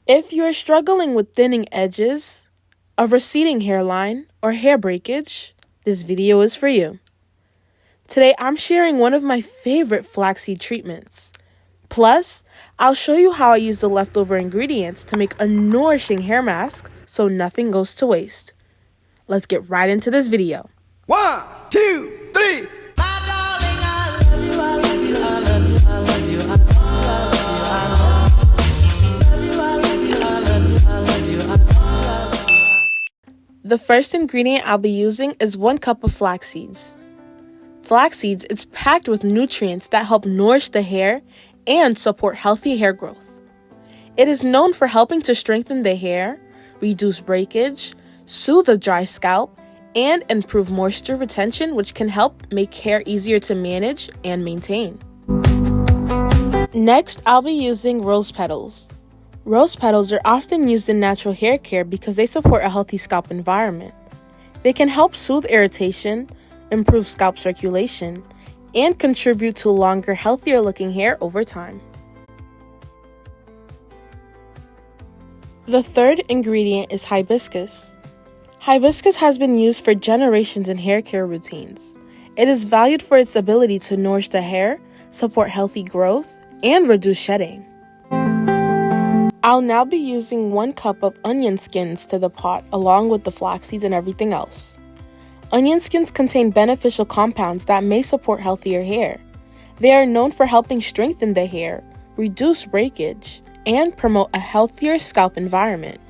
If you're struggling with thinning edges, a receding hairline, or hair breakage, this video is for you. Today, I'm sharing one of my favorite flaxseed treatments. Plus, I'll show you how I use the leftover ingredients to make a nourishing hair mask so nothing goes to waste. Let's get right into this video. 1, 2, 3. The first ingredient I'll be using is 1 cup of flax seeds. Flax seeds is packed with nutrients that help nourish the hair and support healthy hair growth. It is known for helping to strengthen the hair, reduce breakage, soothe a dry scalp, and improve moisture retention, which can help make hair easier to manage and maintain. Next, I'll be using rose petals. Rose petals are often used in natural hair care because they support a healthy scalp environment. They can help soothe irritation, improve scalp circulation, and contribute to longer, healthier looking hair over time. The third ingredient is hibiscus. Hibiscus has been used for generations in hair care routines. It is valued for its ability to nourish the hair, support healthy growth, and reduce shedding. I'll now be using 1 cup of onion skins to the pot along with the flax seeds and everything else. Onion skins contain beneficial compounds that may support healthier hair. They are known for helping strengthen the hair, reduce breakage, and promote a healthier scalp environment.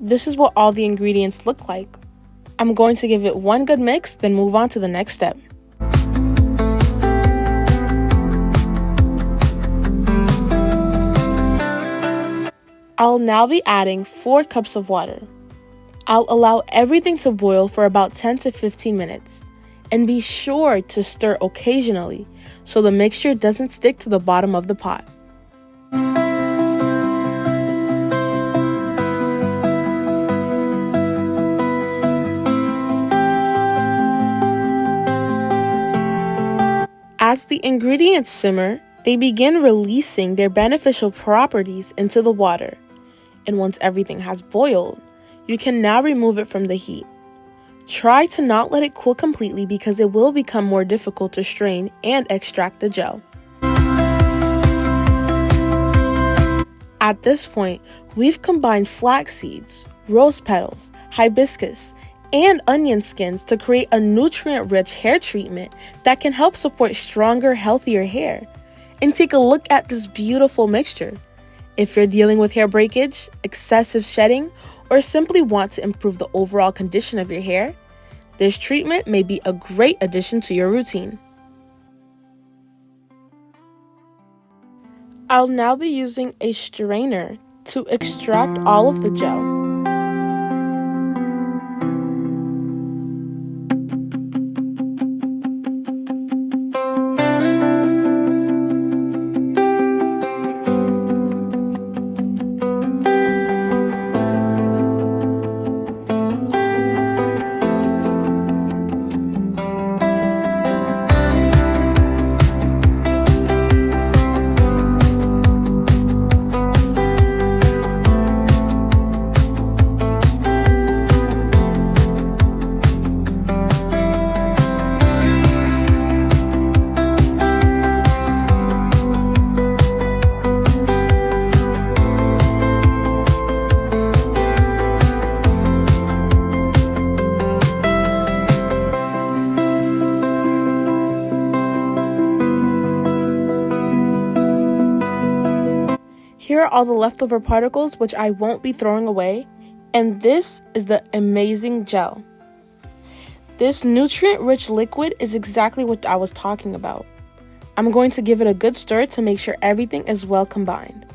This is what all the ingredients look like. I'm going to give it one good mix, then move on to the next step. I'll now be adding 4 cups of water. I'll allow everything to boil for about 10 to 15 minutes. And be sure to stir occasionally so the mixture doesn't stick to the bottom of the pot. As the ingredients simmer, they begin releasing their beneficial properties into the water. And once everything has boiled, you can now remove it from the heat. Try to not let it cool completely because it will become more difficult to strain and extract the gel. At this point, we've combined flax seeds, rose petals, hibiscus, and onion skins to create a nutrient-rich hair treatment that can help support stronger, healthier hair. And take a look at this beautiful mixture. If you're dealing with hair breakage, excessive shedding, or simply want to improve the overall condition of your hair, this treatment may be a great addition to your routine. I'll now be using a strainer to extract all of the gel. Here are all the leftover particles, which I won't be throwing away, and this is the amazing gel. This nutrient-rich liquid is exactly what I was talking about. I'm going to give it a good stir to make sure everything is well combined.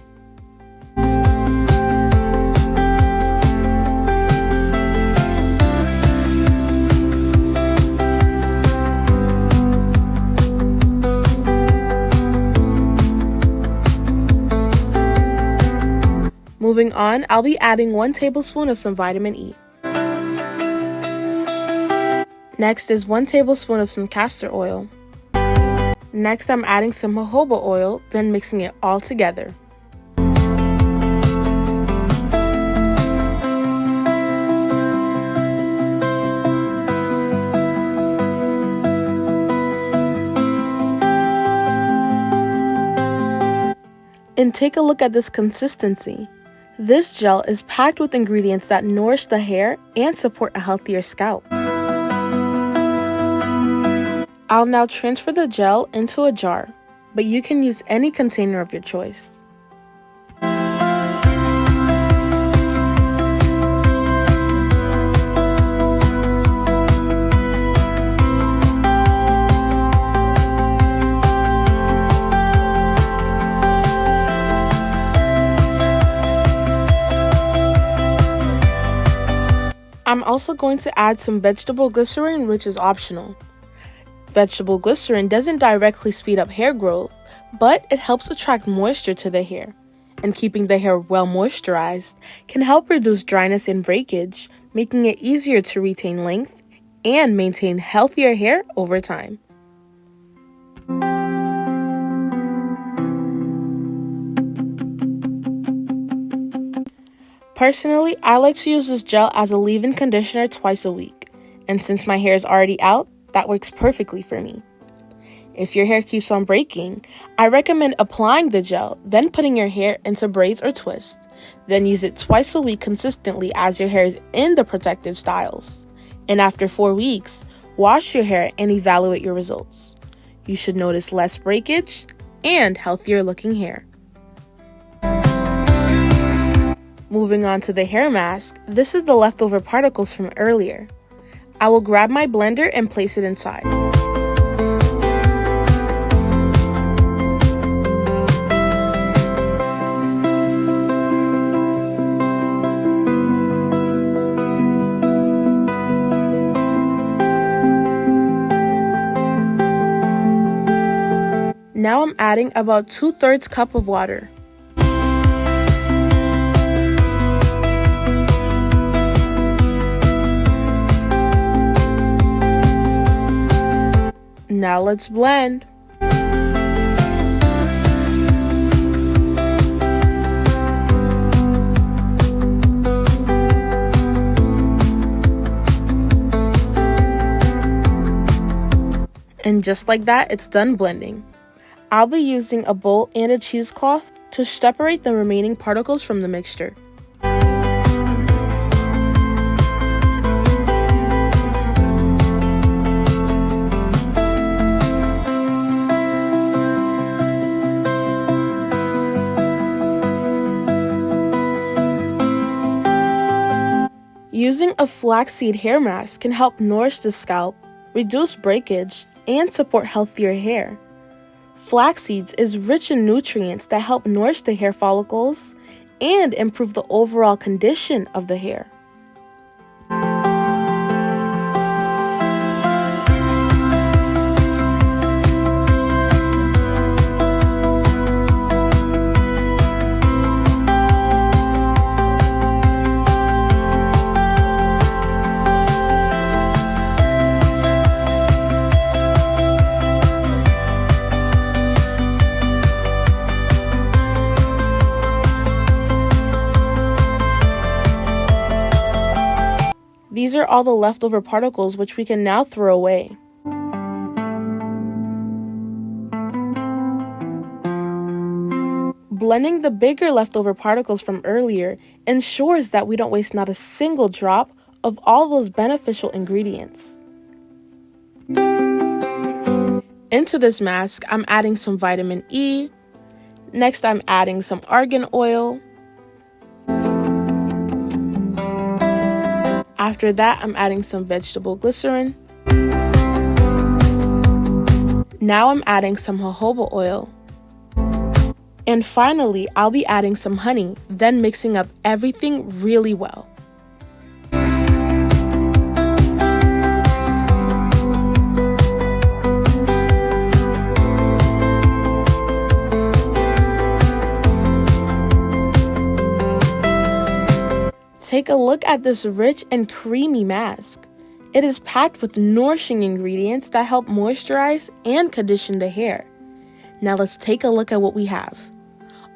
Moving on, I'll be adding 1 tablespoon of some vitamin E. Next is 1 tablespoon of some castor oil. Next, I'm adding some jojoba oil, then mixing it all together. And take a look at this consistency. This gel is packed with ingredients that nourish the hair and support a healthier scalp. I'll now transfer the gel into a jar, but you can use any container of your choice. I'm also going to add some vegetable glycerin, which is optional. Vegetable glycerin doesn't directly speed up hair growth, but it helps attract moisture to the hair. And keeping the hair well moisturized can help reduce dryness and breakage, making it easier to retain length and maintain healthier hair over time. Personally, I like to use this gel as a leave-in conditioner twice a week, and since my hair is already out, that works perfectly for me. If your hair keeps on breaking, I recommend applying the gel, then putting your hair into braids or twists, then use it twice a week consistently as your hair is in the protective styles. And after 4 weeks, wash your hair and evaluate your results. You should notice less breakage and healthier looking hair. Moving on to the hair mask, this is the leftover particles from earlier. I will grab my blender and place it inside. Now I'm adding about 2/3 cup of water. Now let's blend. And just like that, it's done blending. I'll be using a bowl and a cheesecloth to separate the remaining particles from the mixture. Using a flaxseed hair mask can help nourish the scalp, reduce breakage, and support healthier hair. Flax seeds is rich in nutrients that help nourish the hair follicles and improve the overall condition of the hair. These are all the leftover particles which we can now throw away. Blending the bigger leftover particles from earlier ensures that we don't waste not a single drop of all those beneficial ingredients. Into this mask, I'm adding some vitamin E. Next, I'm adding some argan oil. After that, I'm adding some vegetable glycerin. Now I'm adding some jojoba oil. And finally, I'll be adding some honey, then mixing up everything really well. Take a look at this rich and creamy mask. It is packed with nourishing ingredients that help moisturize and condition the hair. Now let's take a look at what we have.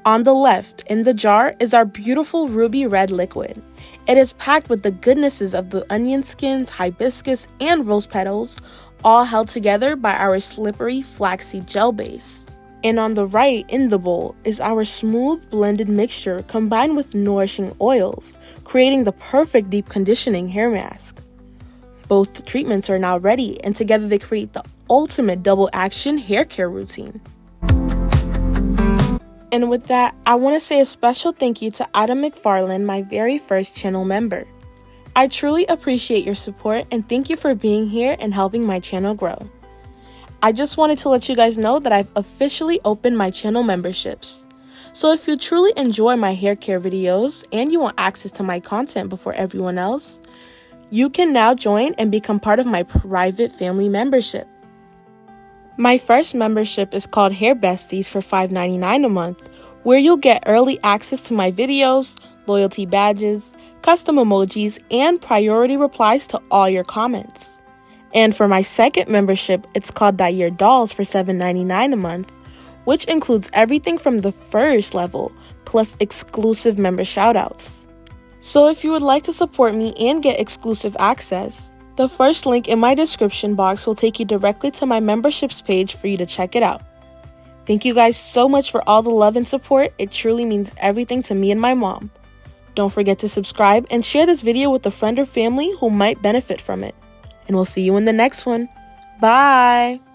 On the left, in the jar, is our beautiful ruby red liquid. It is packed with the goodnesses of the onion skins, hibiscus, and rose petals, all held together by our slippery flaxseed gel base. And on the right, in the bowl, is our smooth blended mixture combined with nourishing oils, creating the perfect deep conditioning hair mask. Both treatments are now ready, and together they create the ultimate double action hair care routine. And with that, I want to say a special thank you to Adam McFarland, my very first channel member. I truly appreciate your support and thank you for being here and helping my channel grow. I just wanted to let you guys know that I've officially opened my channel memberships. So if you truly enjoy my hair care videos and you want access to my content before everyone else, you can now join and become part of my private family membership. My first membership is called Hair Besties for $5.99 a month, where you'll get early access to my videos, loyalty badges, custom emojis, and priority replies to all your comments. And for my second membership, it's called Dye Your Dolls for $7.99 a month, which includes everything from the first level, plus exclusive member shoutouts. So if you would like to support me and get exclusive access, the first link in my description box will take you directly to my memberships page for you to check it out. Thank you guys so much for all the love and support. It truly means everything to me and my mom. Don't forget to subscribe and share this video with a friend or family who might benefit from it. And we'll see you in the next one. Bye!